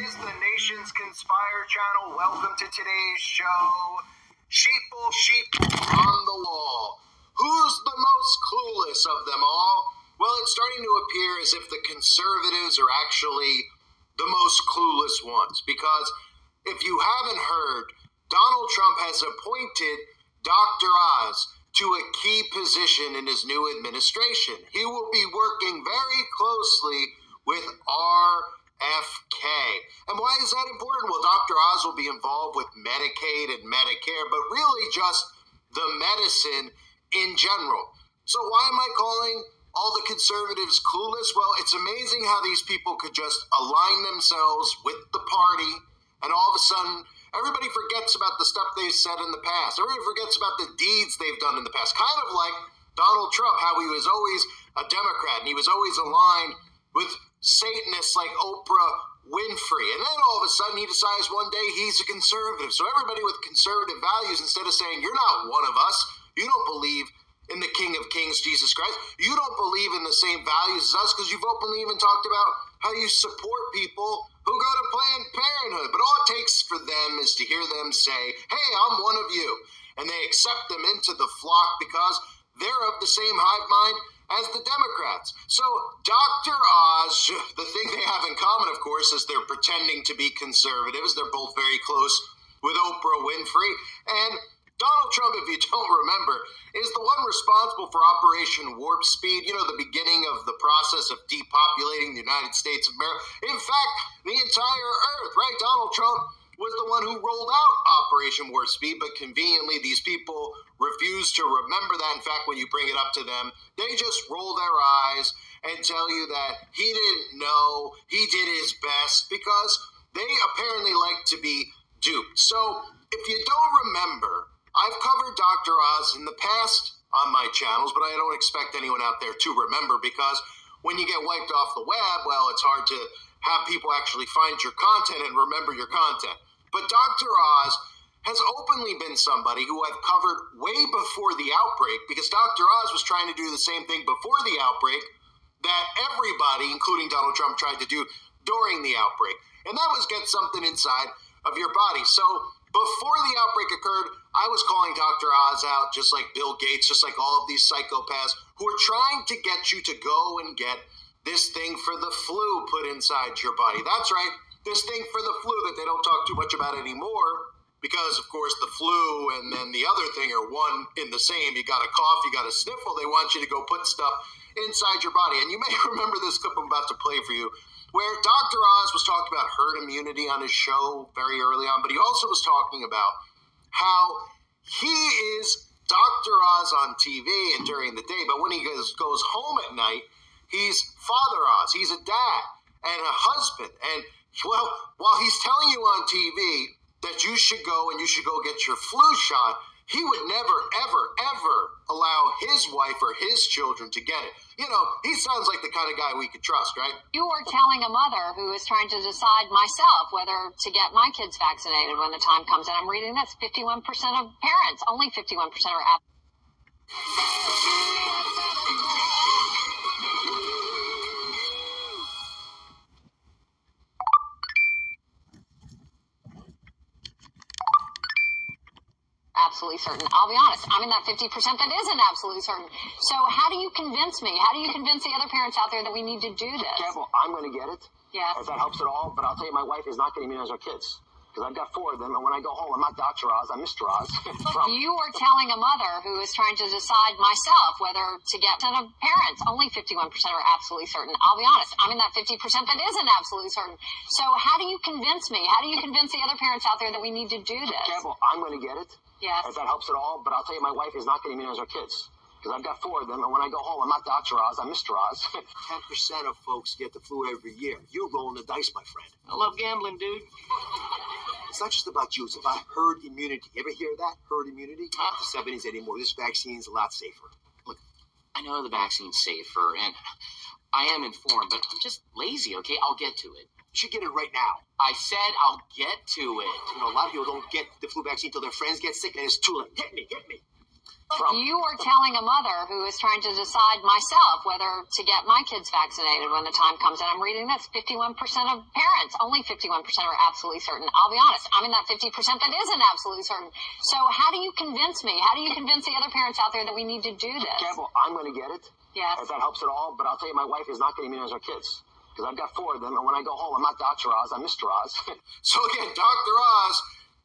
is the Nation's Conspire channel. Welcome to today's show. Sheeple on the wall. Who's the most clueless of them all? Well, it's starting to appear as if the conservatives are actually the most clueless ones. Because if you haven't heard, Donald Trump has appointed Dr. Oz to a key position in his new administration. He will be working very closely with RFK. And why is that important? Well, Dr. Oz will be involved with Medicaid and Medicare, but really just the medicine in general. So why am I calling all the conservatives clueless? Well, it's amazing how these people could just align themselves with the party, and all of a sudden, everybody forgets about the stuff they've said in the past. Everybody forgets about the deeds they've done in the past. Kind of like Donald Trump, how he was always a Democrat, and he was always aligned with Satanists like Oprah Winfrey. And then all of a sudden, he decides one day he's a conservative. So everybody with conservative values, instead of saying, you're not one of us, you don't believe in the King of Kings, Jesus Christ, you don't believe in the same values as us, because you've openly even talked about how you support people who go to Planned Parenthood. But all it takes for them is to hear them say, hey, I'm one of you. And they accept them into the flock because they're of the same hive mind as the Democrats. So Dr. Oz, the thing they have in common, of course, is they're pretending to be conservatives. They're both very close with Oprah Winfrey. And Donald Trump, if you don't remember, is the one responsible for Operation Warp Speed, you know, the beginning of the process of depopulating the United States of America. In fact, the entire earth, right? Donald Trump was the one who rolled out Operation Warp Speed, but conveniently these people refuse to remember that. In fact, when you bring it up to them, they just roll their eyes and tell you that he didn't know, he did his best, because they apparently like to be duped. So if you don't remember, I've covered Dr. Oz in the past on my channels, but I don't expect anyone out there to remember, because when you get wiped off the web, well, it's hard to have people actually find your content and remember your content. But Dr. Oz has openly been somebody who I've covered way before the outbreak, because Dr. Oz was trying to do the same thing before the outbreak that everybody, including Donald Trump, tried to do during the outbreak. And that was get something inside of your body. So before the outbreak occurred, I was calling Dr. Oz out, just like Bill Gates, just like all of these psychopaths who are trying to get you to go and get this thing for the flu put inside your body. That's right, this thing for the flu that they don't talk too much about anymore, because, of course, the flu and then the other thing are one in the same. You got a cough, you got a sniffle, they want you to go put stuff inside your body. And you may remember this clip I'm about to play for you, where Dr. Oz was talking about herd immunity on his show very early on, but he also was talking about how he is Dr. Oz on TV and during the day, but when he goes home at night, he's Father Oz. He's a dad and a husband. And, well, while he's telling you on TV that you should go and you should go get your flu shot, he would never, ever, ever allow his wife or his children to get it. You know, he sounds like the kind of guy we could trust, right? You are telling a mother who is trying to decide myself whether to get my kids vaccinated when the time comes. And I'm reading this, 51% of parents, only 51% are absolutely certain. I'll be honest, I'm in that 50% that isn't absolutely certain. So how do you convince me? How do you convince the other parents out there that we need to do this? Careful, I'm going to get it. Yes. If that helps at all. But I'll tell you, my wife is not going to immunize our kids, because I've got 4 of them. And when I go home, I'm not Dr. Oz, I'm Mr. Oz. You are telling a mother who is trying to decide myself whether to get of parents. Only 51% are absolutely certain. I'll be honest, I'm in that 50% that isn't absolutely certain. So how do you convince me? How do you convince the other parents out there that we need to do this? Careful, I'm going to get it. Yes. If that helps at all. But I'll tell you, my wife is not going to immunize our kids, because I've got 4 of them. And when I go home, I'm not Dr. Oz, I'm Mr. Oz. 10% of folks get the flu every year. You're rolling the dice, my friend. I love gambling, dude. It's not just about you. It's about herd immunity. You ever hear that? Herd immunity? Not the 70s anymore. This vaccine's a lot safer. Look, I know the vaccine's safer, and I am informed, but I'm just lazy, okay? I'll get to it. You should get it right now. I said I'll get to it. You know, a lot of people don't get the flu vaccine until their friends get sick, and it's too late. Hit me. You are telling a mother who is trying to decide myself whether to get my kids vaccinated when the time comes. And I'm reading this, 51% of parents, only 51% are absolutely certain. I'll be honest, I'm in that 50% that isn't absolutely certain. So how do you convince me? How do you convince the other parents out there that we need to do this? Careful, I'm going to get it. Yes. If that helps at all. But I'll tell you, my wife is not going to immunize our kids. Because I've got 4 of them. And when I go home, I'm not Dr. Oz, I'm Mr. Oz. So again, Dr. Oz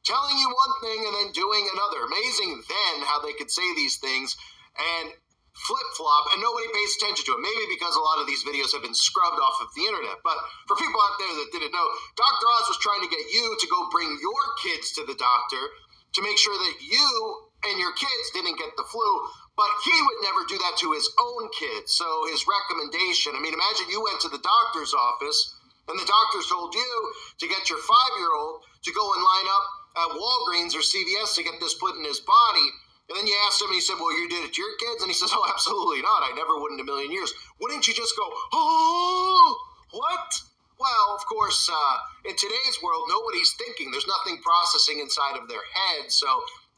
telling you one thing and then doing another. Amazing then how they could say these things and flip-flop and nobody pays attention to it. Maybe because a lot of these videos have been scrubbed off of the internet. But for people out there that didn't know, Dr. Oz was trying to get you to go bring your kids to the doctor to make sure that you and your kids didn't get the flu. But he would never do that to his own kids. So his recommendation, I mean, imagine you went to the doctor's office and the doctor told you to get your 5-year-old to go and line up at Walgreens or CVS to get this put in his body. And then you asked him and he said, well, you did it to your kids? And he says, oh, absolutely not. I never would in a million years. Wouldn't you just go, oh, what? Well, of course, in today's world, nobody's thinking. There's nothing processing inside of their head. So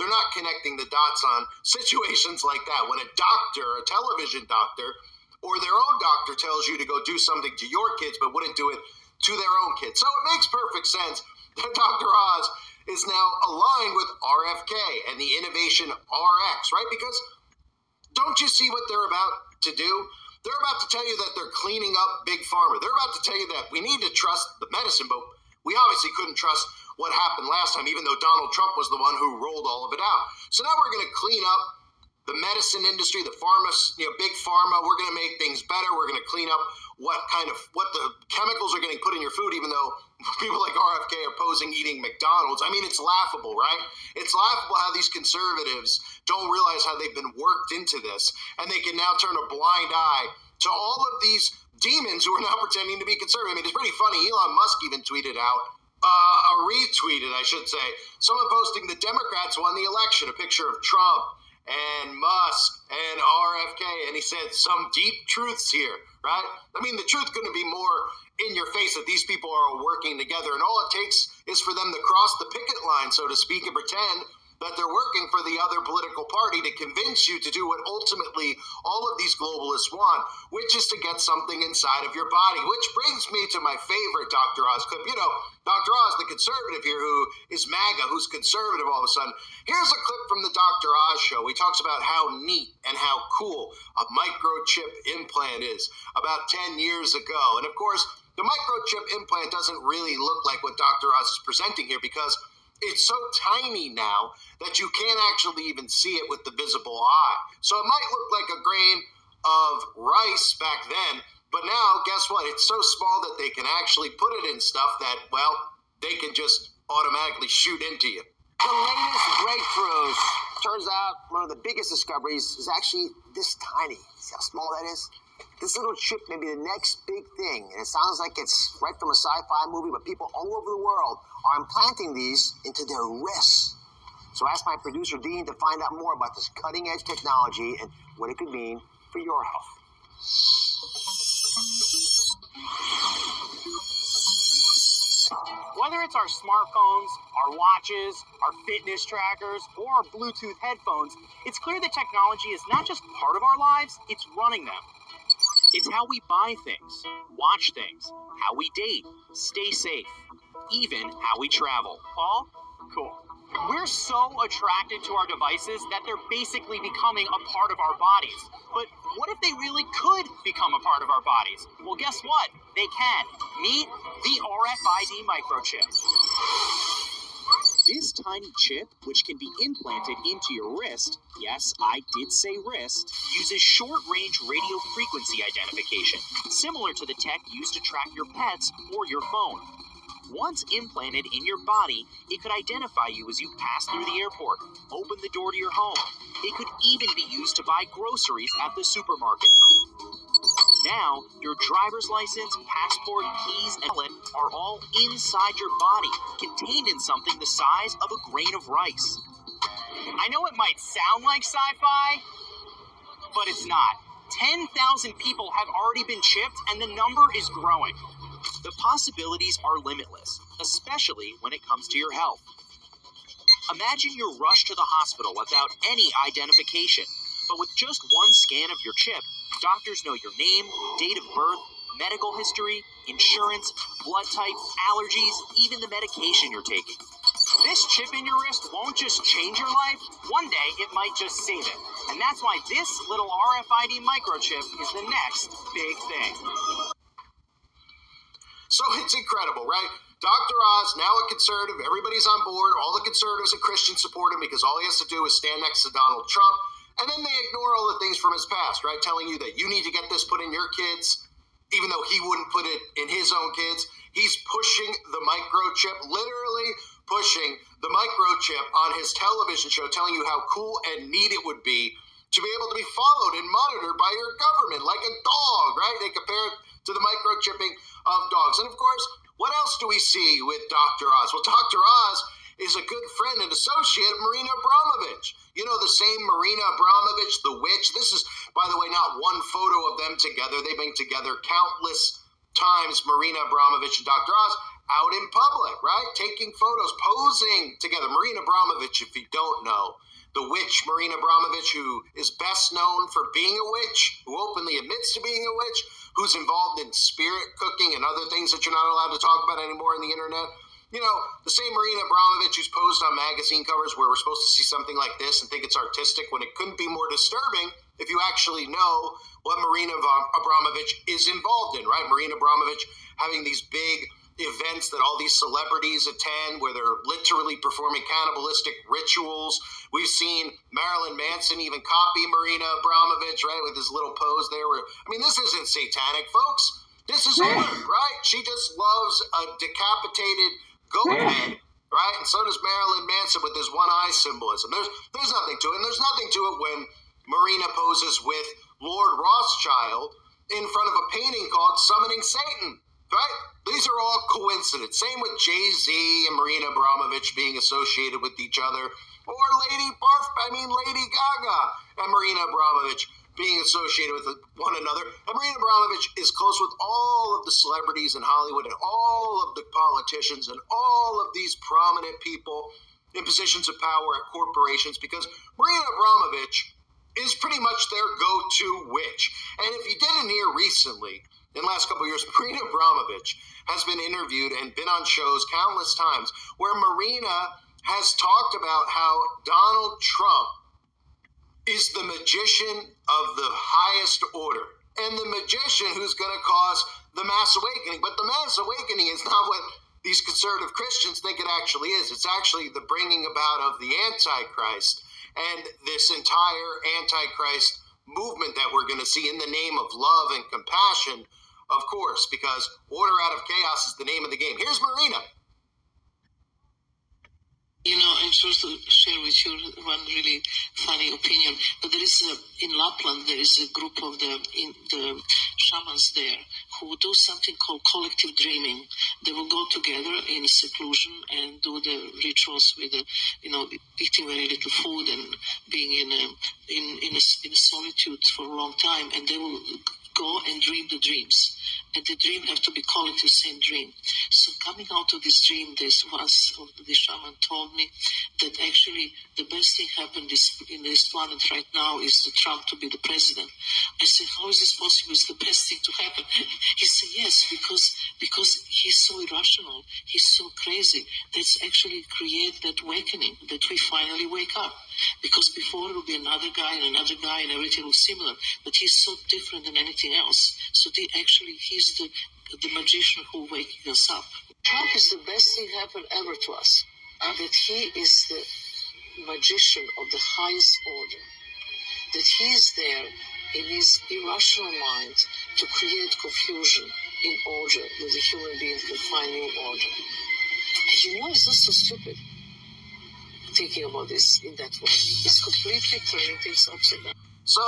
they're not connecting the dots on situations like that. When a doctor, a television doctor, or their own doctor tells you to go do something to your kids but wouldn't do it to their own kids. So it makes perfect sense that Dr. Oz is now aligned with RFK and the Innovation RX, right? Because don't you see what they're about to do? They're about to tell you that they're cleaning up Big Pharma. They're about to tell you that we need to trust the medicine, but we obviously couldn't trust what happened last time, even though Donald Trump was the one who rolled all of it out. So now we're going to clean up the medicine industry, the pharma, Big Pharma. We're going to make things better. We're going to clean up what the chemicals are getting put in your food, even though people like RFK are opposing eating McDonald's. I mean, it's laughable, right? It's laughable how these conservatives don't realize how they've been worked into this, and they can now turn a blind eye to all of these demons who are now pretending to be conservative. I mean, it's pretty funny. Elon Musk even tweeted out, retweeted, I should say, someone posting the Democrats won the election, a picture of Trump and Musk and RFK, and he said some deep truths here, right? I mean, the truth couldn't be more in your face that these people are all working together, and all it takes is for them to cross the picket line, so to speak, and pretend that they're working for the other political party to convince you to do what ultimately all of these globalists want, which is to get something inside of your body. Which brings me to my favorite Dr. Oz clip. You know, Dr. Oz, the conservative here, who is MAGA, who's conservative all of a sudden. Here's a clip from the Dr. Oz show. He talks about how neat and how cool a microchip implant is about 10 years ago. And of course, the microchip implant doesn't really look like what Dr. Oz is presenting here because it's so tiny now that you can't actually even see it with the visible eye. So it might look like a grain of rice back then, but now, guess what? It's so small that they can actually put it in stuff that, well, they can just automatically shoot into you. The latest breakthroughs. Turns out one of the biggest discoveries is actually this tiny. See how small that is? This little chip may be the next big thing, and it sounds like it's right from a sci-fi movie, but people all over the world are implanting these into their wrists. So I asked my producer, Dean, to find out more about this cutting-edge technology and what it could mean for your health. Whether it's our smartphones, our watches, our fitness trackers, or our Bluetooth headphones, it's clear that technology is not just part of our lives, it's running them. It's how we buy things, watch things, how we date, stay safe, even how we travel. Paul? Cool. We're so attracted to our devices that they're basically becoming a part of our bodies. But what if they really could become a part of our bodies? Well, guess what? They can. Meet the RFID microchip. This tiny chip, which can be implanted into your wrist, yes, I did say wrist, uses short-range radio frequency identification, similar to the tech used to track your pets or your phone. Once implanted in your body, it could identify you as you pass through the airport, open the door to your home. It could even be used to buy groceries at the supermarket. Now, your driver's license, passport, keys, and wallet are all inside your body, contained in something the size of a grain of rice. I know it might sound like sci-fi, but it's not. 10,000 people have already been chipped, and the number is growing. The possibilities are limitless, especially when it comes to your health. Imagine you're rushed to the hospital without any identification. But with just one scan of your chip, doctors know your name, date of birth, medical history, insurance, blood type, allergies, even the medication you're taking. This chip in your wrist won't just change your life. One day, it might just save it. And that's why this little RFID microchip is the next big thing. So it's incredible, right? Dr. Oz, now a conservative, everybody's on board. All the conservatives and Christians support him because all he has to do is stand next to Donald Trump. And then they ignore all the things from his past, right? Telling you that you need to get this put in your kids, even though he wouldn't put it in his own kids. He's pushing the microchip, literally pushing the microchip on his television show, telling you how cool and neat it would be to be able to be followed and monitored by your government like a dog, right? They compare it to the microchipping of dogs. And of course, what else do we see with Dr. Oz? Well, Dr. Oz is a good friend and associate of Marina Abramovich. You know, the same Marina Abramovich, the witch. This is, by the way, not one photo of them together. They've been together countless times, Marina Abramovich and Dr. Oz, out in public, right? Taking photos, posing together. Marina Abramovich, if you don't know, the witch Marina Abramovich, who is best known for being a witch, who openly admits to being a witch, who's involved in spirit cooking and other things that you're not allowed to talk about anymore on the internet. You know, the same Marina Abramovich who's posed on magazine covers where we're supposed to see something like this and think it's artistic when it couldn't be more disturbing if you actually know what Marina Abramovich is involved in, right? Marina Abramovich having these big events that all these celebrities attend where they're literally performing cannibalistic rituals. We've seen Marilyn Manson even copy Marina Abramovich, right, with his little pose there. This isn't satanic, folks. This is her, right? She just loves a decapitated goat head, right? And so does Marilyn Manson with his one eye symbolism. There's nothing to it. And there's nothing to it when Marina poses with Lord Rothschild in front of a painting called Summoning Satan, right? These are all coincidence. Same with Jay-Z and Marina Abramovich being associated with each other, or Lady Gaga and Marina Abramovich being associated with one another. And Marina Abramovich is close with all of the celebrities in Hollywood and all of the politicians and all of these prominent people in positions of power at corporations because Marina Abramovich is pretty much their go-to witch. And if you didn't hear recently, in the last couple of years, Marina Abramovich has been interviewed and been on shows countless times where Marina has talked about how Donald Trump is the magician of the highest order and the magician who's going to cause the mass awakening. But the mass awakening is not what these conservative Christians think it actually is. It's actually the bringing about of the Antichrist and this entire Antichrist movement that we're going to see in the name of love and compassion, of course, because order out of chaos is the name of the game. Here's Marina. You know, I'm supposed to share with you one really funny opinion. But there is in Lapland, there is a group of the shamans there who do something called collective dreaming. They will go together in seclusion and do the rituals with, eating very little food and being in a solitude for a long time, and they will go and dream the dreams. And the dream have to be collective, same dream. So coming out of this dream, the shaman told me that actually the best thing happened in this planet right now is the Trump to be the president. I said, how is this possible? It's the best thing to happen. He said, yes, because he's so irrational, he's so crazy. That's actually create that awakening, that we finally wake up. Because before it will be another guy and everything was similar. But he's so different than anything else. So he's the magician who waking us up. Trump is the best thing happened ever to us. That he is the magician of the highest order. That he is there in his irrational mind to create confusion in order that the human being can find new order. And it's not so stupid thinking about this in that way. It's completely turning things upside down. So,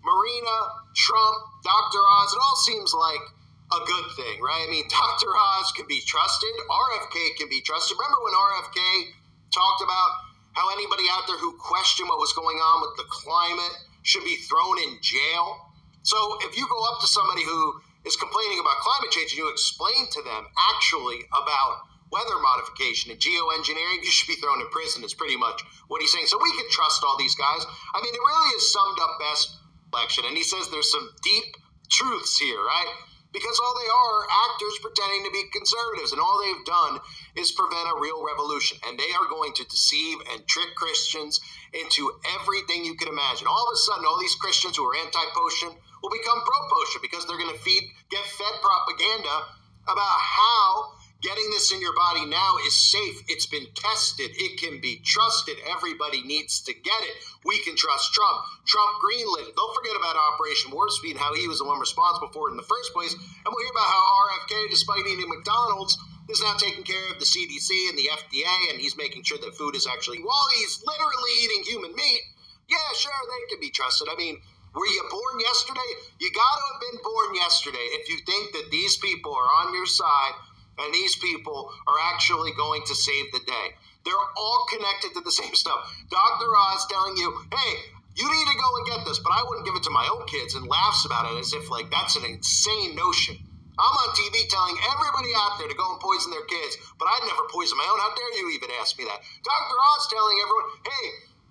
Marina, Trump, Dr. Oz, it all seems like a good thing, right? I mean, Dr. Oz can be trusted. RFK can be trusted. Remember when RFK talked about how anybody out there who questioned what was going on with the climate should be thrown in jail? So, if you go up to somebody who is complaining about climate change and you explain to them actually about weather modification and geoengineering, you should be thrown in prison is pretty much what he's saying. So we can trust all these guys. I mean, it really is summed up best election. And he says there's some deep truths here, right? Because all they are actors pretending to be conservatives, and all they've done is prevent a real revolution. And they are going to deceive and trick Christians into everything you can imagine. All of a sudden, all these Christians who are anti-potion will become pro-potion because they're going to get fed propaganda about how getting this in your body now is safe. It's been tested. It can be trusted. Everybody needs to get it. We can trust Trump. Trump greenlit it. Don't forget about Operation Warp Speed and how he was the one responsible for it in the first place. And we'll hear about how RFK, despite eating McDonald's, is now taking care of the CDC and the FDA, and he's making sure that food is actually, while he's literally eating human meat, yeah, sure, they can be trusted. I mean, were you born yesterday? You got to have been born yesterday if you think that these people are on your side and these people are actually going to save the day. They're all connected to the same stuff. Dr. Oz telling you, hey, you need to go and get this, but I wouldn't give it to my own kids, and laughs about it as if, like, that's an insane notion. I'm on TV telling everybody out there to go and poison their kids, but I'd never poison my own. How dare you even ask me that? Dr. Oz telling everyone, hey,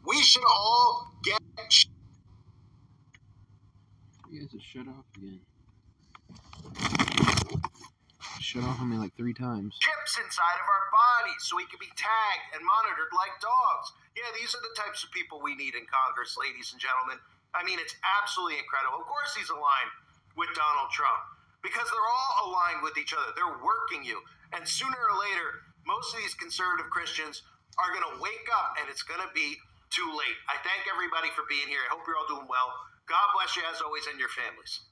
we should all get... You guys have shut off again. Shut off on me like 3 times. Chips inside of our bodies so we can be tagged and monitored like dogs. Yeah, these are the types of people we need in Congress, ladies and gentlemen. I mean, it's absolutely incredible. Of course he's aligned with Donald Trump because they're all aligned with each other. They're working you. And sooner or later, most of these conservative Christians are going to wake up and it's going to be too late. I thank everybody for being here. I hope you're all doing well. God bless you as always and your families.